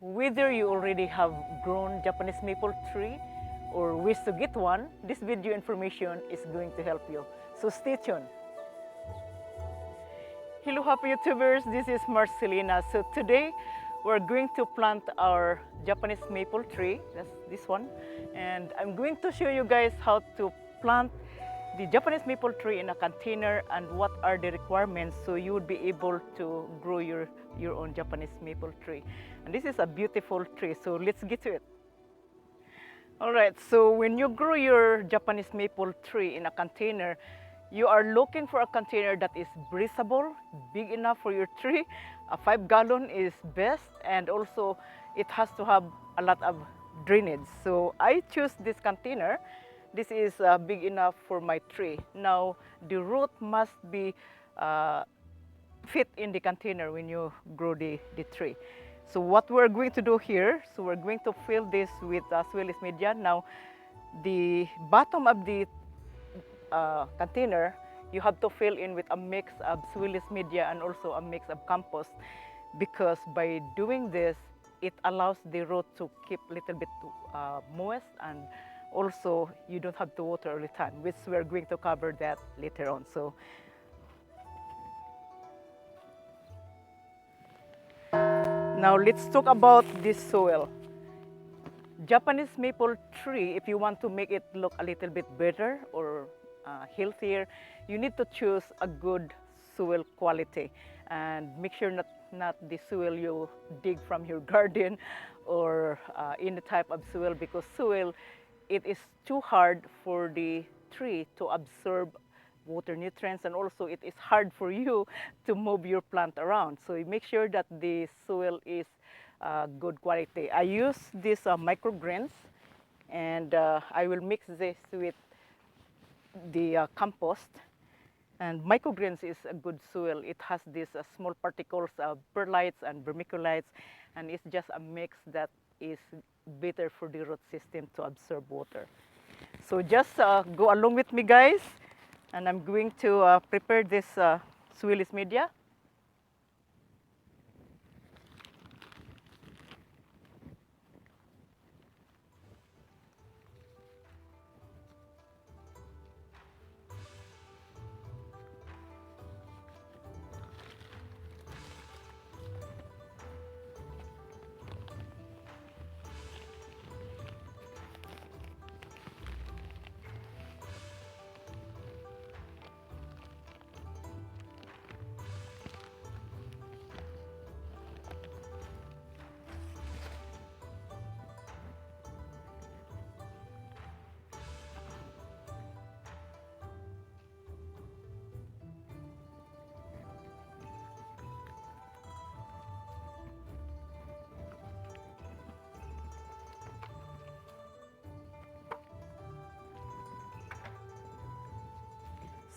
Whether you already have grown Japanese maple tree or wish to get one, this video information is going to help you. So stay tuned. Hello happy YouTubers, this is Marcelina. So today we're going to plant our Japanese maple tree, that's this one. And I'm going to show you guys how to plant the Japanese maple tree in a container and what are the requirements so you would be able to grow your own Japanese maple tree. And this is a beautiful tree, so let's get to it. All right, so when you grow your Japanese maple tree in a container, you are looking for a container that is breathable, big enough for your tree. A 5-gallon is best, and also it has to have a lot of drainage. So I choose this container. This is big enough for my tree. Now, the root must be fit in the container when you grow the tree. So what we're going to do here, so we're going to fill this with soilless media. Now, the bottom of the container, you have to fill in with a mix of soilless media and also a mix of compost, because by doing this, it allows the root to keep a little bit moist, and also you don't have to water all the time, which we're going to cover that later on. So now let's talk about this soil. Japanese maple tree, if you want to make it look a little bit better or healthier, you need to choose a good soil quality, and make sure not the soil you dig from your garden or any type of soil, because soil, it is too hard for the tree to absorb water nutrients, and also it is hard for you to move your plant around. So you make sure that the soil is good quality. I use these microgreens, and I will mix this with the compost. And microgreens is a good soil. It has these small particles of perlites and vermiculites, and it's just a mix that is better for the root system to absorb water. So just go along with me, guys, and I'm going to prepare this soilless media.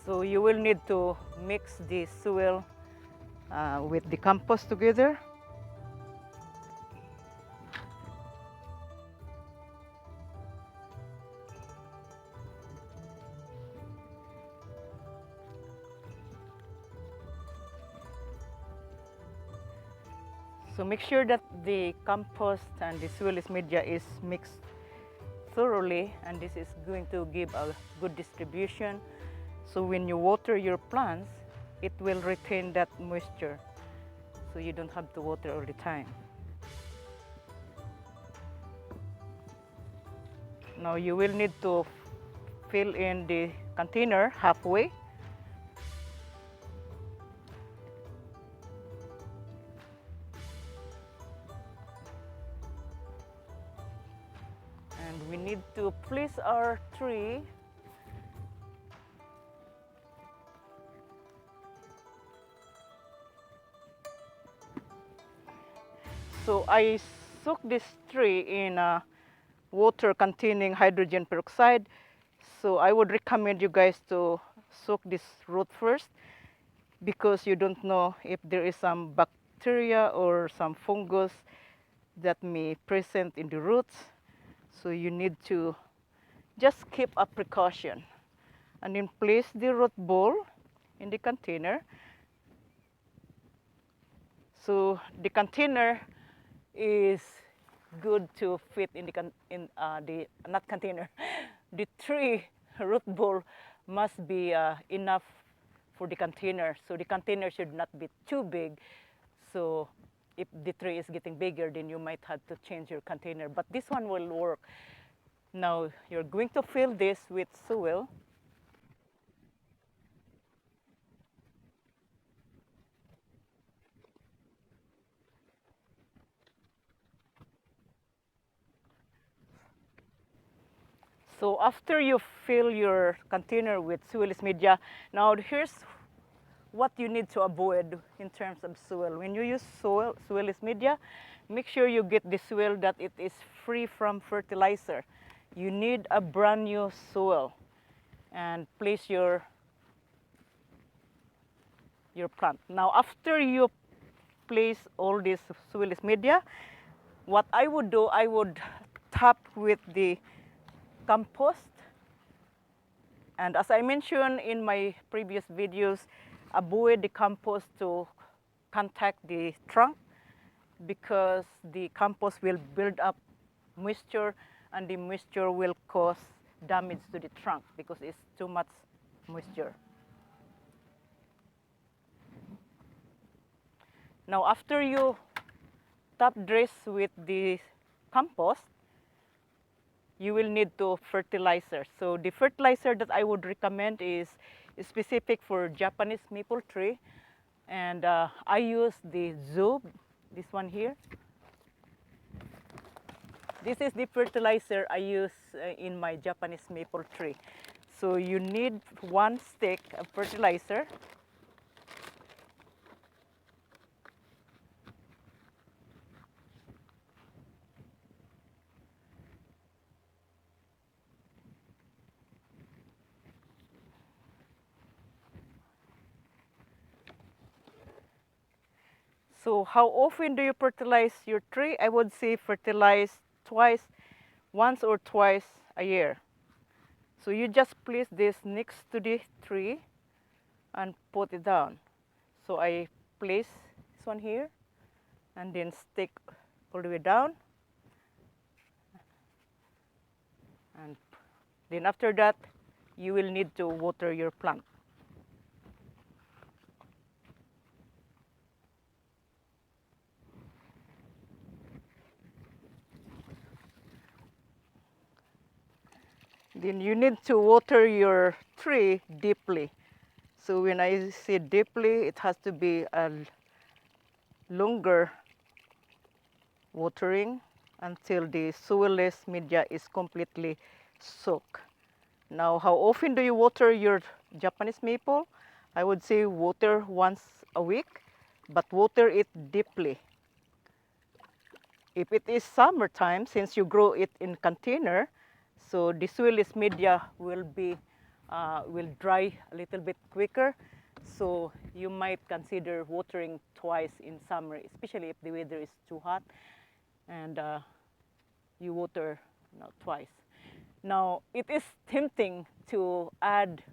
So you will need to mix the soil with the compost together. So make sure that the compost and the soilless media is mixed thoroughly, and this is going to give a good distribution. So when you water your plants, it will retain that moisture, so you don't have to water all the time. Now you will need to fill in the container halfway. And we need to place our tree So I soak this tree in water containing hydrogen peroxide. So I would recommend you guys to soak this root first, because you don't know if there is some bacteria or some fungus that may present in the roots. So you need to just keep a precaution, and then place the root ball in the container. So the container is good to fit in the not container. The tree root ball must be enough for the container. So the container should not be too big. So if the tree is getting bigger, then you might have to change your container. But this one will work. Now you're going to fill this with soil. So after you fill your container with soilless media, now here's what you need to avoid in terms of soil. When you use soilless media, make sure you get the soil that it is free from fertilizer. You need a brand new soil and place your plant. Now after you place all this soilless media, what I would do, I would top with the compost. And as I mentioned in my previous videos, avoid the compost to contact the trunk because the compost will build up moisture and the moisture will cause damage to the trunk because it's too much moisture. Now after you top dress with the compost, you will need to fertilizer. So the fertilizer that I would recommend is specific for Japanese maple tree. And I use the Zub, this one here. This is the fertilizer I use in my Japanese maple tree. So you need one stick of fertilizer. So how often do you fertilize your tree? I would say fertilize once or twice a year. So you just place this next to the tree and put it down. So I place this one here and then stick all the way down. And then after that, you will need to water your plant. Then you need to water your tree deeply. So when I say deeply, it has to be a longer watering until the soilless media is completely soaked. Now, how often do you water your Japanese maple? I would say water once a week, but water it deeply. If it is summertime, since you grow it in container, so the soilless media will dry a little bit quicker. So you might consider watering twice in summer, especially if the weather is too hot, and you water twice. Now it is tempting to add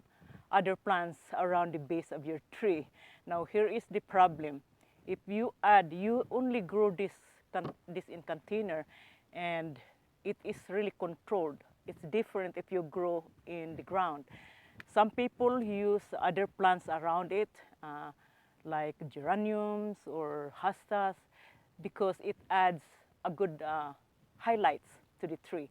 other plants around the base of your tree. Now here is the problem. If you add, you only grow this in container, and it is really controlled. It's different if you grow in the ground. Some people use other plants around it, like geraniums or hostas, because it adds a good highlights to the tree.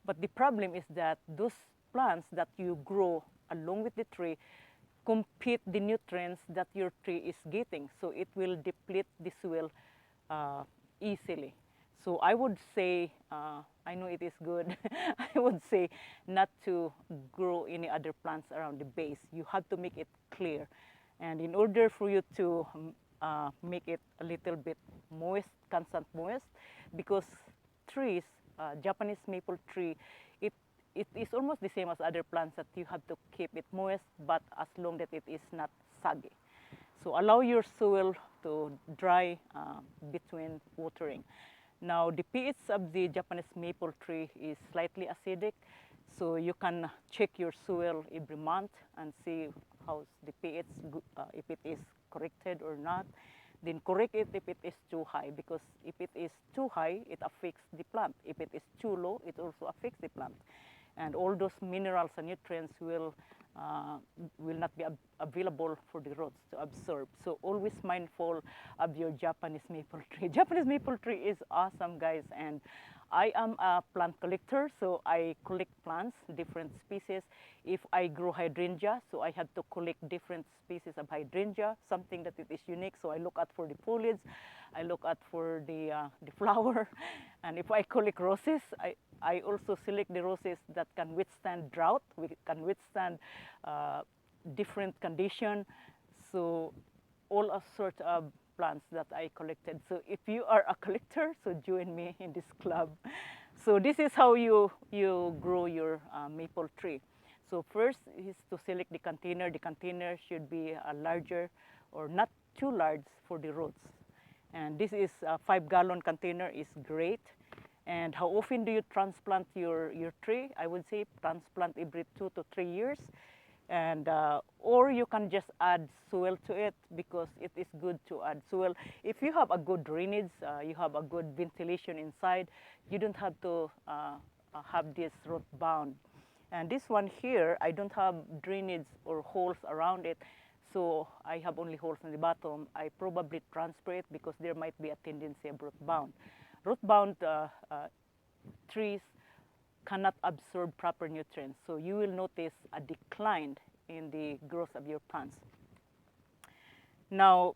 But the problem is that those plants that you grow along with the tree compete the nutrients that your tree is getting. So it will deplete the soil easily. So I would say, I know it is good, I would say not to grow any other plants around the base. You have to make it clear. And in order for you to make it a little bit moist, constant moist, because trees, Japanese maple tree, it is almost the same as other plants that you have to keep it moist, but as long that it is not soggy. So allow your soil to dry between watering. Now the pH of the Japanese maple tree is slightly acidic, so you can check your soil every month and see how's the pH, if it is corrected or not. then correct it if it is too high, because if it is too high, it affects the plant. If it is too low, it also affects the plant. And all those minerals and nutrients will not be available for the roots to absorb. So always mindful of your Japanese maple tree. Japanese maple tree is awesome, guys, and I am a plant collector, so I collect plants, different species. If I grow hydrangea, so I have to collect different species of hydrangea, something that it is unique. So I look at for the foliage, I look at for the flower, and if I collect roses, I also select the roses that can withstand drought, can withstand different condition. So all sorts of plants that I collected. So if you are a collector, so join me in this club. So this is how you grow your maple tree. So first is to select the container. The container should be larger or not too large for the roots. And this is a 5-gallon container is great. And how often do you transplant your tree? I would say transplant every 2 to 3 years. And or you can just add soil to it, because it is good to add soil. If you have a good drainage, you have a good ventilation inside, you don't have to have this root bound. And this one here, I don't have drainage or holes around it, so I have only holes in the bottom. I probably transfer it because there might be a tendency of root bound. Root bound trees cannot absorb proper nutrients, so you will notice a decline in the growth of your plants. Now,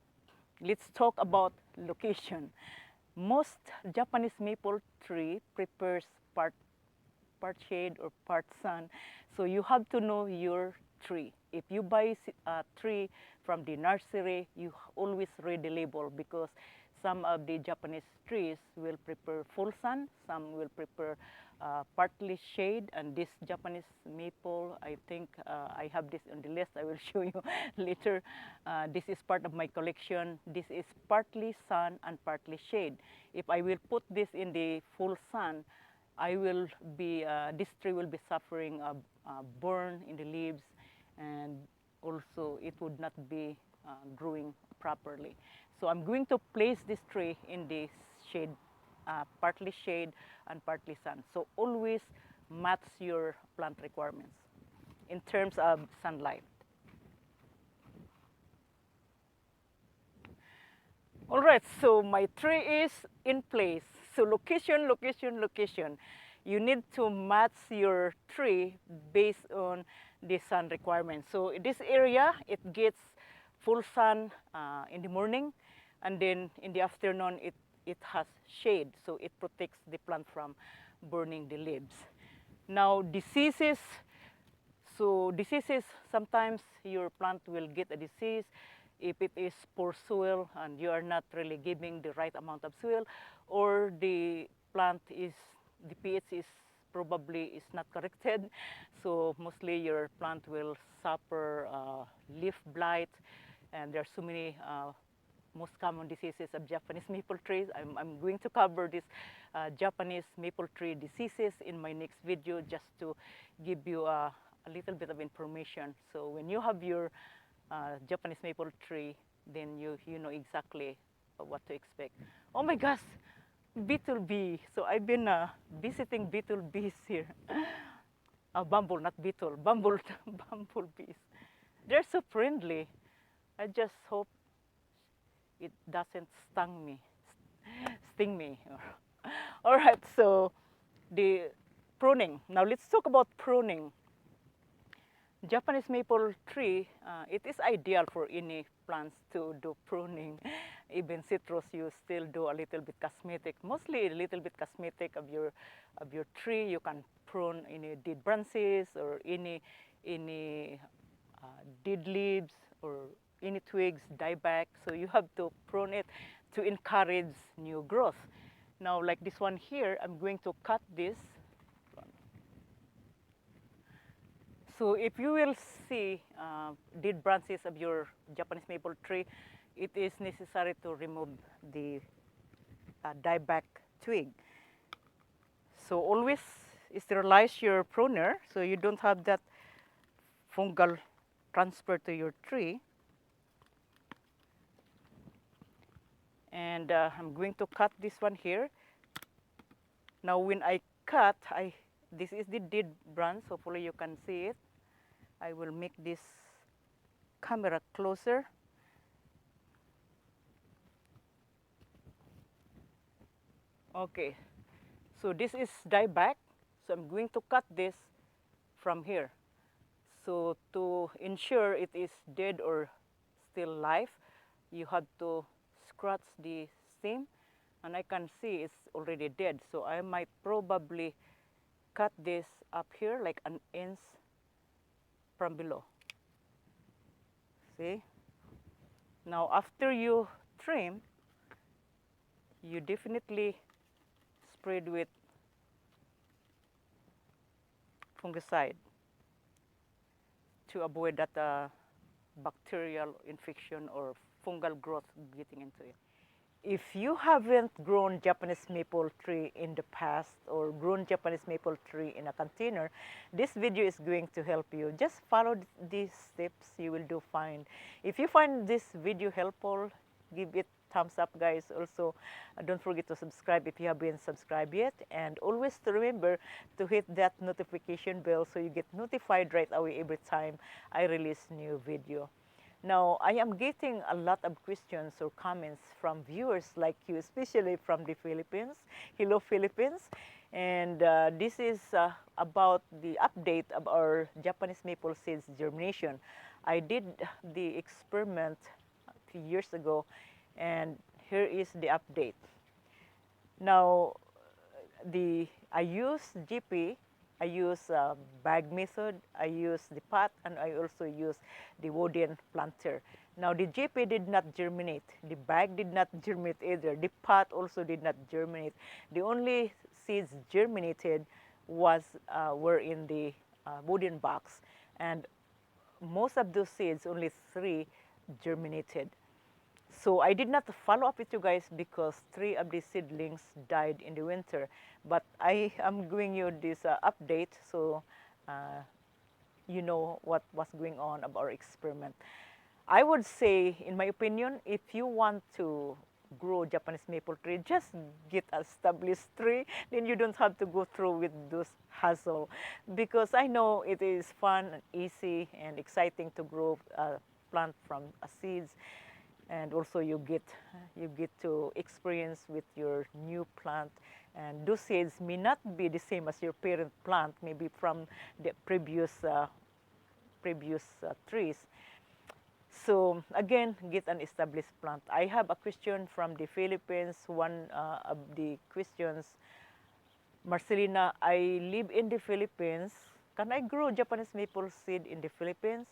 let's talk about location. Most Japanese maple tree prefers part shade or part sun, so you have to know your tree. If you buy a tree from the nursery, you always read the label, because some of the Japanese trees will prefer full sun, some will prefer partly shade, and this Japanese maple, I think I have this on the list, I will show you later. This is part of my collection. This is partly sun and partly shade. If I will put this in the full sun, this tree will be suffering a burn in the leaves, and also it would not be growing properly. So I'm going to place this tree in the shade, partly shade and partly sun. So always match your plant requirements in terms of sunlight. All right, so my tree is in place. So location, location, location. You need to match your tree based on the sun requirements. So in this area, it gets full sun in the morning, and then in the afternoon, it has shade, so it protects the plant from burning the leaves. Now, diseases. So diseases, sometimes your plant will get a disease if it is poor soil and you are not really giving the right amount of soil, or the plant is, the pH is probably not corrected. So mostly your plant will suffer leaf blight, and there are so many most common diseases of Japanese maple trees. I'm going to cover this Japanese maple tree diseases in my next video, just to give you a little bit of information. So when you have your Japanese maple tree, then you know exactly what to expect. Oh my gosh, beetle bee. So I've been visiting beetle bees here. Bumble, not beetle, bumble, bumblebees. They're so friendly. I just hope it doesn't sting me. All right, so the pruning. Now let's talk about pruning. Japanese maple tree, it is ideal for any plants to do pruning. Even citrus, you still do a little bit cosmetic, mostly a little bit cosmetic of your tree. You can prune any dead branches or any dead leaves or any twigs die back. So you have to prune it to encourage new growth. Now, like this one here, I'm going to cut this. So if you will see dead branches of your Japanese maple tree, it is necessary to remove the dieback twig. So always sterilize your pruner so you don't have that fungal transfer to your tree. And I'm going to cut this one here. Now when I cut, this is the dead branch, hopefully you can see it. I will make this camera closer. Okay, so this is dieback, so I'm going to cut this from here. So to ensure it is dead or still live, you have to scratch the stem, and I can see it's already dead. So I might probably cut this up here like an inch from below. See? Now after you trim, you definitely spread with fungicide to avoid that bacterial infection or fungal growth getting into it. If you haven't grown Japanese maple tree in the past or grown Japanese maple tree in a container, this video is going to help you. Just follow these steps, you will do fine. If you find this video helpful, give it thumbs up, guys. Also, don't forget to subscribe if you haven't subscribed yet, and always to remember to hit that notification bell so you get notified right away every time I release new video. Now, I am getting a lot of questions or comments from viewers like you, especially from the Philippines. Hello, Philippines. And this is about the update of our Japanese maple seeds germination. I did the experiment a few years ago, and here is the update. Now, I use GP, I use bag method, I use the pot, and I also use the wooden planter. Now the GP did not germinate, the bag did not germinate either, the pot also did not germinate. The only seeds germinated were in the wooden box, and most of those seeds, only 3 germinated. So I did not follow up with you guys because 3 of the seedlings died in the winter. But I am giving you this update so you know what was going on about our experiment. I would say, in my opinion, if you want to grow Japanese maple tree, just get an established tree, then you don't have to go through with those hassle. Because I know it is fun and easy and exciting to grow a plant from seeds, and also you get to experience with your new plant, and those seeds may not be the same as your parent plant, maybe from the previous trees. So again, get an established plant. I have a question from the Philippines. One of the questions, Marcelina, I live in the Philippines. Can I grow Japanese maple seed in the Philippines?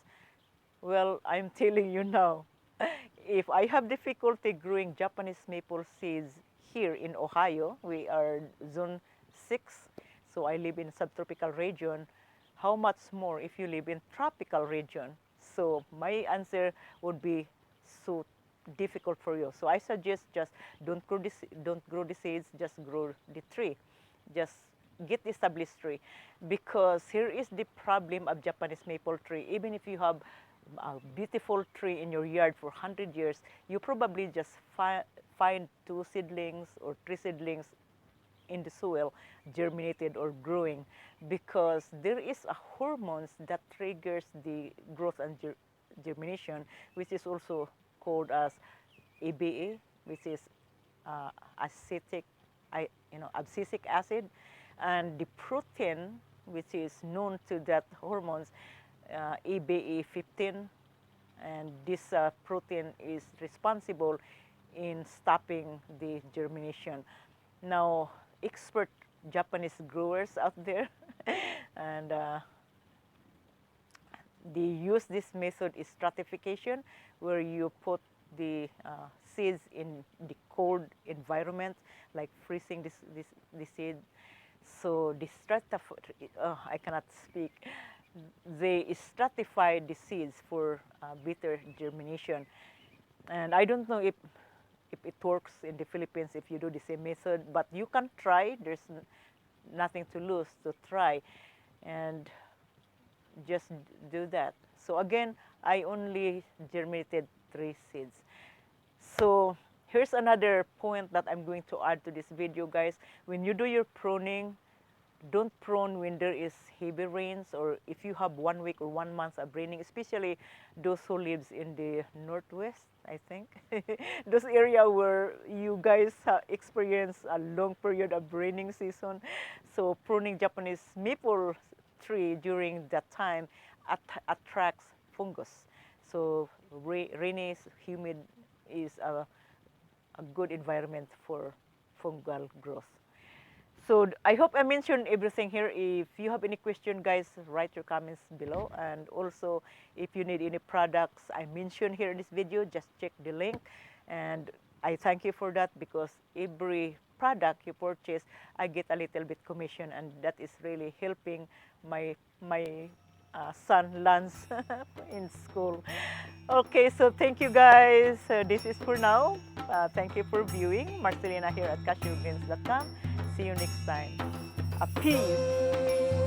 Well, I'm telling you now, if I have difficulty growing Japanese maple seeds here in Ohio, we are zone 6, so I live in subtropical region, how much more if you live in tropical region? So my answer would be so difficult for you. So I suggest just don't grow the seeds, just grow the tree. Just get the established tree, because here is the problem of Japanese maple tree. Even if you have a beautiful tree in your yard for 100 years, you probably just find 2 seedlings or 3 seedlings in the soil germinated or growing, because there is a hormones that triggers the growth and germination, which is also called as ABA, which is abscisic acid, and the protein which is known to that hormones, ABA15, and this protein is responsible in stopping the germination. Now, expert Japanese growers out there, and they use this method is stratification, where you put the seeds in the cold environment, like freezing the seed. So the I cannot speak. They stratify the seeds for better germination, and I don't know if it works in the Philippines if you do the same method, but you can try. There's nothing to lose to try, and just do that. So again, I only germinated 3 seeds. So Here's another point that I'm going to add to this video, guys. When you do your pruning, don't prune when there is heavy rains, or if you have 1 week or 1 month of raining, especially those who lives in the northwest, I think. Those area where you guys experience a long period of raining season. So pruning Japanese maple tree during that time attracts fungus. So rainy, humid is a good environment for fungal growth. So I hope I mentioned everything here. If you have any question, guys, write your comments below. And also, if you need any products I mentioned here in this video, just check the link. And I thank you for that, because every product you purchase, I get a little bit commission, and that is really helping my son Lance in school. Okay, so thank you, guys. This is for now. Thank you for viewing. Marcelina here at cashewgreens.com. See you next time. A peace.